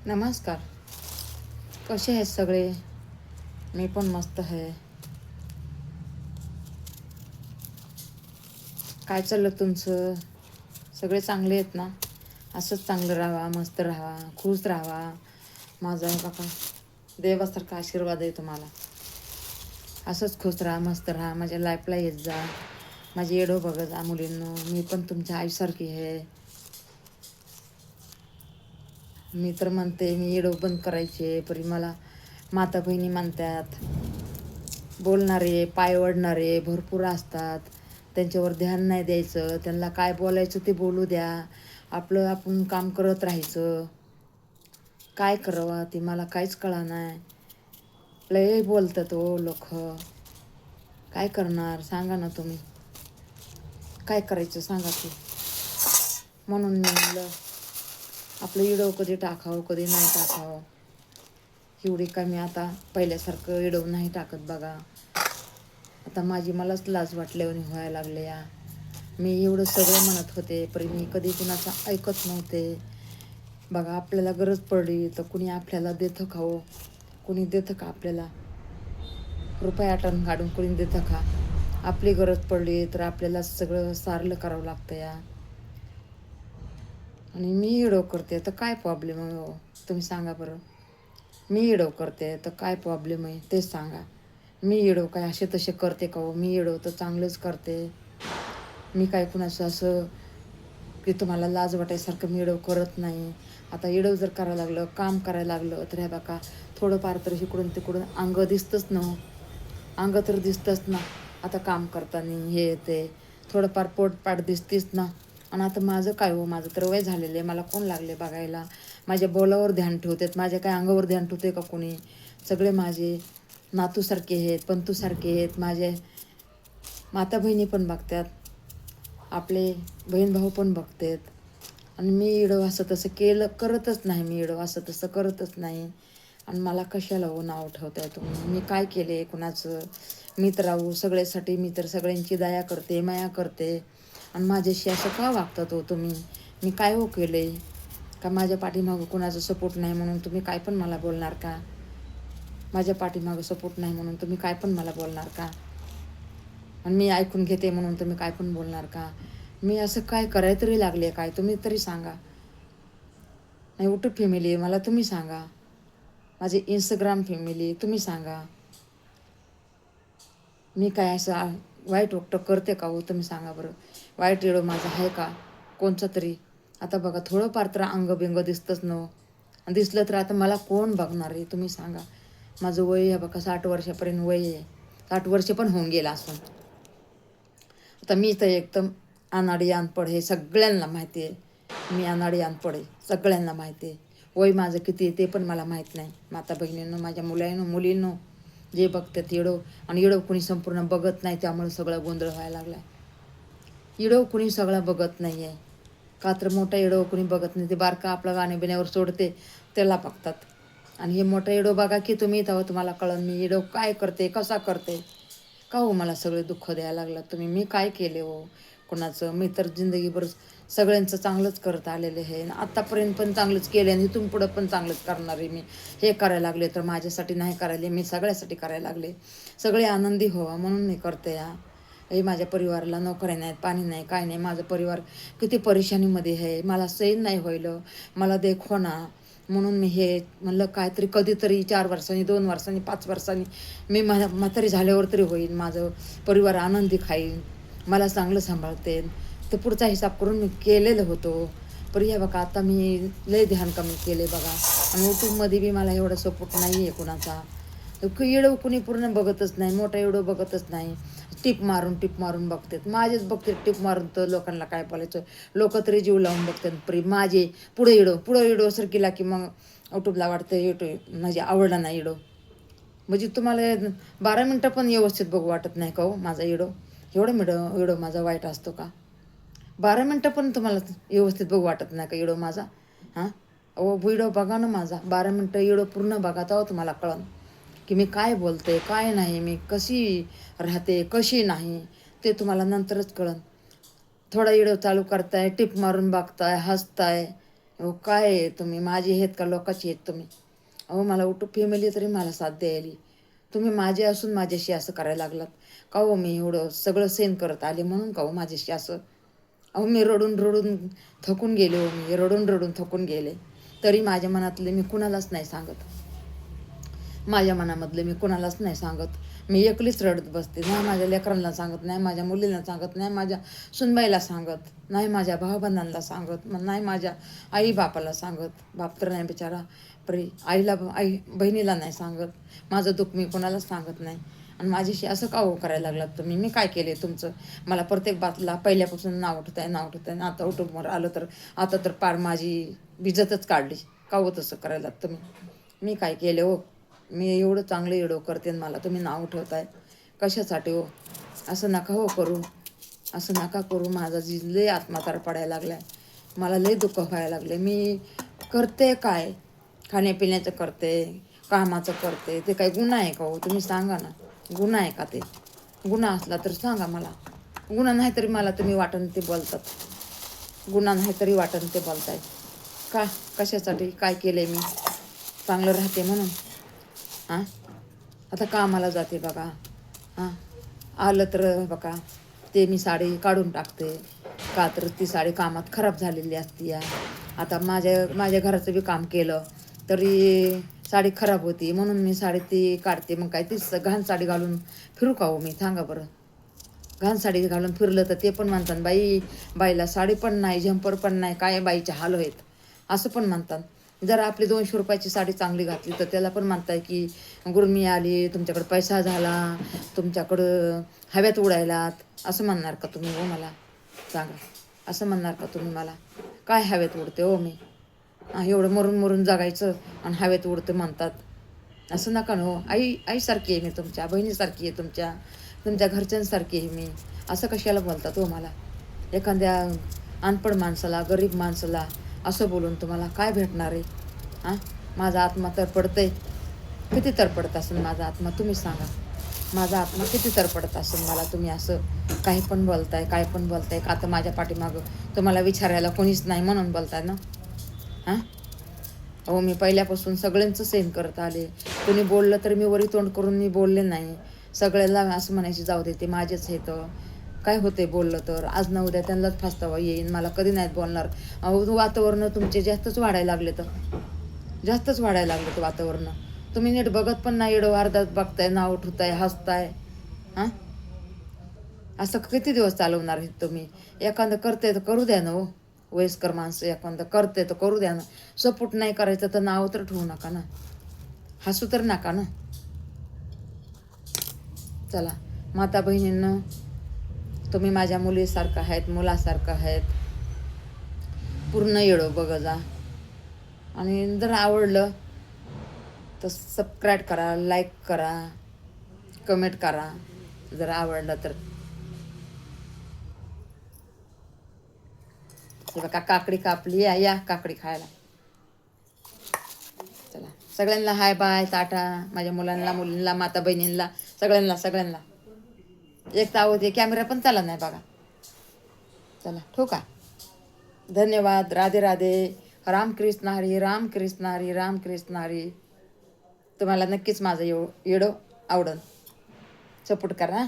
नमस्कार. कसे आहेत सगळे? मी पण मस्त आहे. काय चाललं तुमचं? सगळे चांगले आहेत ना? असंच चांगलं राहा, मस्त राहा, खुश राहा. माझा हे बघा देवासारखा आशीर्वाद आहे तुम्हाला. असंच खुश राहा, मस्त राहा, माझ्या लाईफला येत जा. माझी येडो बघत जा मुलींनो. मी पण तुमच्या आईसारखी आहे. मी तर म्हणते मी येडो बंद करायचे, परी मला माता बहिणी म्हणतात. बोलणारे, पाय ओढणारे भरपूर असतात. त्यांच्यावर ध्यान नाही द्यायचं. त्यांना काय बोलायचं ते बोलू द्या. आपलं आपण काम करत राहायचं. काय करावं ते मला काहीच कळा नाही. लय बोलतात हो लोक. काय करणार सांगा ना तुम्ही? काय करायचं सांगा की? म्हणून मी म्हणलं आपलं इडो कधी टाकावं कधी नाही टाकावं. एवढी काय मी आता पहिल्यासारखं इडो नाही टाकत बघा. आता मलाच लाज वाटल्याने व्हायला लागले या. मी एवढं सगळं म्हणत होते पण मी कधी कुणाचं ऐकत नव्हते बघा. आपल्याला गरज पडली तर कुणी आपल्याला देतं का हो? कुणी देतं का आपल्याला? रुपया टन काढून कुणी देतं का? आपली गरज पडली तर आपल्याला सगळं सारलं करावं लागतं या. आणि मी इडो करते तर काय प्रॉब्लेम आहे हो? तुम्ही सांगा बरं. मी इडो करते तर काय प्रॉब्लेम आहे तेच सांगा. मी इडो काय असे तसे करते का हो? मी इडो तर चांगलंच करते. मी काय कुणाचं असं की तुम्हाला लाज वाटायसारखं मी इडो करत नाही. आता इडो जर करायला लागलं, काम करायला लागलं तर ह्या बघा थोडंफार तर इकडून तिकडून अंग दिसतंच ना. अंग तर दिसतंच ना. आता काम करताना हे ते थोडंफार पोटपाट दिसतेच ना. आणि आता माझं काय हो? माझं तर वय झालेलं आहे. मला कोण लागले बघायला? माझ्या बोलावर ध्यान ठेवतात, माझ्या काय अंगावर ध्यान ठेवते का कोणी? सगळे माझे नातूसारखे आहेत, पंतूसारखे आहेत. माझे माता बहिणी पण बघतात, आपले बहीण भाऊ पण बघतात. आणि मी इडो असं तसं करतच नाही. मी इडो असं तसं करतच नाही. आणि मला कशाला हो नाव ठेवताय तुम्ही? मी काय केले कुणाचं? मी तर राहू सगळ्यासाठी. मी तर सगळ्यांची दया करते, माया करते. आणि माझ्याशी असं का वागतात हो तुम्ही? मी काय हो केले का? माझ्या पाठीमागं कुणाचं सपोर्ट नाही म्हणून तुम्ही काय पण मला बोलणार का? माझ्या पाठीमागं सपोर्ट नाही म्हणून तुम्ही काय पण मला बोलणार का? आणि मी ऐकून घेते म्हणून तुम्ही काय पण बोलणार का? मी असं काय करायला तरी लागले काय? तुम्ही तरी सांगा. नाही यूट्यूब फॅमिली मला तुम्ही सांगा. माझे इंस्टाग्राम फॅमिली तुम्ही सांगा. मी काय असं वाईट वक्त करते का हो? तुम्ही सांगा बरं. वाईट इडो माझा आहे का कोणचा तरी? आता बघा थोडंफार तर अंगबिंग दिसतंच न. दिसलं तर आता मला कोण बघणार आहे तुम्ही सांगा. माझं वय आहे बघा 60 वर्षापर्यंत वय आहे. 60 वर्ष पण होऊन गेला असून आता मी तर एकदम अनाडी अनपढ हे सगळ्यांना माहिती आहे. मी अनाडी अनपढ आहे सगळ्यांना माहिती आहे. वय माझं किती आहे ते पण मला माहीत नाही. माता बहिणींनो, माझ्या मुलींनो जे बघतात इडो. आणि इडो कुणी संपूर्ण बघत नाही, त्यामुळे सगळं गोंधळ व्हायला लागला आहे. इडो कुणी सगळं बघत नाही आहे का? तर मोठा इडो कुणी बघत नाही. ते बारका आपलं गाणे बिण्यावर सोडते त्याला बघतात. आणि हे मोठा इडो बघा की तुम्ही, तेव्हा तुम्हाला कळन मी इडो काय करते, कसा करते. का हो मला सगळे दुःख द्यायला लागला तुम्ही? मी काय केले हो कोणाचं? मी तर जिंदगीभर सगळ्यांचं चांगलंच करत आलेले आहे. आत्तापर्यंत पण चांगलंच केलं आणि इथून पुढं पण चांगलंच करणार आहे मी. हे करायला लागले तर माझ्यासाठी नाही करायले, मी सगळ्यासाठी करायला लागले. सगळे आनंदी व्हावा म्हणून मी करते या. हे माझ्या परिवाराला नोकऱ्या नाहीत, पाणी नाही, काय नाही. माझं परिवार किती परेशानीमध्ये आहे. मला सैन नाही व्हायलं, मला देख ना. म्हणून मी हे म्हणलं काहीतरी कधीतरी 4 वर्षांनी, 2 वर्षांनी, 5 वर्षांनी मी म्हातारी झाल्यावर तरी होईन. माझं परिवार आनंदी खाईन, मला चांगलं सांभाळते. तर पुढचा हिसाब करून मी केलेलं होतं. पण हे बघा आता मी लय ध्यान कमी केले बघा. आणि यूट्यूबमध्ये बी मला एवढा सपोर्ट नाही आहे कुणाचा. एवढं कुणी पूर्ण बघतच नाही, मोठा एवढं बघतच नाही. टिप मारून बघतात. माझेच बघते टिप मारून तर लोकांना काय बोलायचं. लोक तरी जीव लावून बघतात. परी माझे पुढं इडो सरकीला की मग यूट्यूबला वाटतं यूट्यूब म्हणजे आवडला नाही इडो. म्हणजे तुम्हाला 12 मिनटं पण व्यवस्थित बघू वाटत नाही का हो माझा इडो? इडो माझा वाईट असतो का? 12 मिनटं पण तुम्हाला व्यवस्थित बघू वाटत नाही का इडो माझा? हां इडो बघा ना माझा. 12 मिनटं इडो पूर्ण बघा तेव्हा तुम्हाला कळन की मी काय बोलते काय नाही, मी कशी राहते कशी नाही ते तुम्हाला नंतरच कळन. थोडा इडो चालू करताय, टिप मारून बघताय, हसताय, अहो काय आहे तुम्ही, माझी आहेत का लोकांची आहेत तुम्ही? अहो मला उठू फॅमिली तरी मला साथ द्यायली, तुम्ही माझे असून माझ्याशी असं करायला लागलात का हो? मी एवढं सगळं सहन करत आले म्हणून का हो माझ्याशी असं? अहो मी रडून रडून थकून गेले, हो मी रडून रडून थकून गेले, तरी माझ्या मनातले मी कुणालाच नाही सांगत. माझ्या मनामधले मी कुणालाच नाही सांगत. मी एकलीच रडत बसते. नाही माझ्या लेकरांना सांगत, नाही माझ्या मुलीला सांगत, नाही माझ्या सुनबाईला सांगत, नाही माझ्या भावबंधांना सांगत, नाही माझ्या आई बापाला सांगत. बाप तर नाही बिचारा, परी आईला आई बहिणीला नाही सांगत. माझं दुःख मी कोणालाच सांगत नाही. आणि माझ्याशी असं का हो करायला लागलात तुम्ही? मी काय केले तुमचं? मला प्रत्येक बातला पहिल्यापासून नाव उठत आहे. आता उठून आलं तर आता तर पार माझी बिजतच काढली. का हो तसं करायला तुम्ही? मी काय केले हो? मी एवढं चांगलं एवढं करते आणि मला तुम्ही नाव ठेवताय कशासाठी हो? असं नका हो करू, असं नका करू. माझा लय आत्मातार पडायला लागलाय, मला लय दुःख व्हायला लागले. मी करते काय? खाण्यापिण्याचं करते, कामाचं करते, ते काही गुन्हा आहे का हो? तुम्ही सांगा ना, गुन्हा आहे का ते? गुन्हा असला तर सांगा मला. गुन्हा नाही तरी मला तुम्ही वाटण ते बोलतात, गुन्हा नाही तरी वाटण ते बोलताय का? कशासाठी? काय केलंय मी? चांगलं राहते म्हणून? हां आता कामाला जाते बघा, हां आलं तर बघा ते मी साडी काढून टाकते का तर ती साडी कामात खराब झालेली असते या. आता माझ्या घराचं बी काम केलं तरी साडी खराब होती म्हणून मी साडी ती काढते. मग काय तीच घाण साडी घालून फिरू का हो मी? सांगा बरं. घाण साडी घालून फिरलं तर ते पण म्हणतात बाईला साडी पण नाही, झंपर पण नाही, काय बाईचे हाल आहेत असं पण म्हणतात. जर आपली 200 रुपयाची साडी चांगली घातली तर त्याला पण म्हणताय की गुरमी आली, तुमच्याकडं पैसा झाला, तुमच्याकडं हव्यात उडायलात, असं म्हणणार का तुम्ही हो मला? सांगा, असं म्हणणार का तुम्ही मला? काय हव्यात उडते हो मी? एवढं मरून मरून जगायचं आणि हवेत उडते म्हणतात. असं नका ना हो. आईसारखी आहे मी, तुमच्या बहिणीसारखी आहे, तुमच्या घरच्यांसारखी आहे मी. असं कशाला बोलतात हो मला? एखाद्या अनपढ माणसाला, गरीब माणसाला असं बोलून तुम्हाला काय भेटणार आहे? हां माझा आत्मा तडपडतंय. किती तडपडत असेल माझा आत्मा तुम्ही सांगा? माझा आत्मा किती तडपडत असेल मला तुम्ही असं काही पण बोलताय, काय पण बोलताय का? आता माझ्या पाठीमागं तुम्हाला विचारायला कोणीच नाही म्हणून बोलताय ना? हां अहो मी पहिल्यापासून सगळ्यांचं सहन करत आले. कोणी बोललं तर मी वरी तोंड करून मी बोलले नाही. सगळ्याला असं म्हणायची जाऊ दे ते माझेच येतं, काय होते बोललं तर? आज ना उद्या त्यांनाच फासतावा येईन, मला कधी नाहीत बोलणार. अहो वातावरण तुमचे जास्तच वाढायला लागले तर, जास्तच वाढायला लागले तर वातावरण. तुम्ही नीट बघत पण नाही, एवढं अर्धात बघताय, नाव उठवताय, हसताय. हां असं किती दिवस चालवणार आहेत तुम्ही? एखादं करते तर करू द्या ना हो. वयस्कर माणसं एखादं करते तर करू द्या ना. सपोर्ट नाही करायचं तर नाव तर ठेवू नका ना, हसू तर नका ना. चला माता बहिणींनो, तुम्ही माझ्या मुलीसारखं आहेत, मुलासारखं आहेत. पूर्ण येडो बघ जा. आणि जर आवडलं तर सबस्क्राईब करा, लाईक करा, कमेंट करा जर आवडलं तर. हे बघा काकडी कापली, या काकडी खायला. चला सगळ्यांना हाय बाय टाटा. माझ्या मुलांना, मुलींना, माता बहिणींना, सगळ्यांना. एक तर ते कॅमेरा पण चालत नाही बघा. चला ठेवू का? धन्यवाद. राधे राधे. रामकृष्ण हरी, रामकृष्ण हरी, रामकृष्ण हरी. तुम्हाला नक्कीच माझं येडो आवडल. सपोर्ट करा.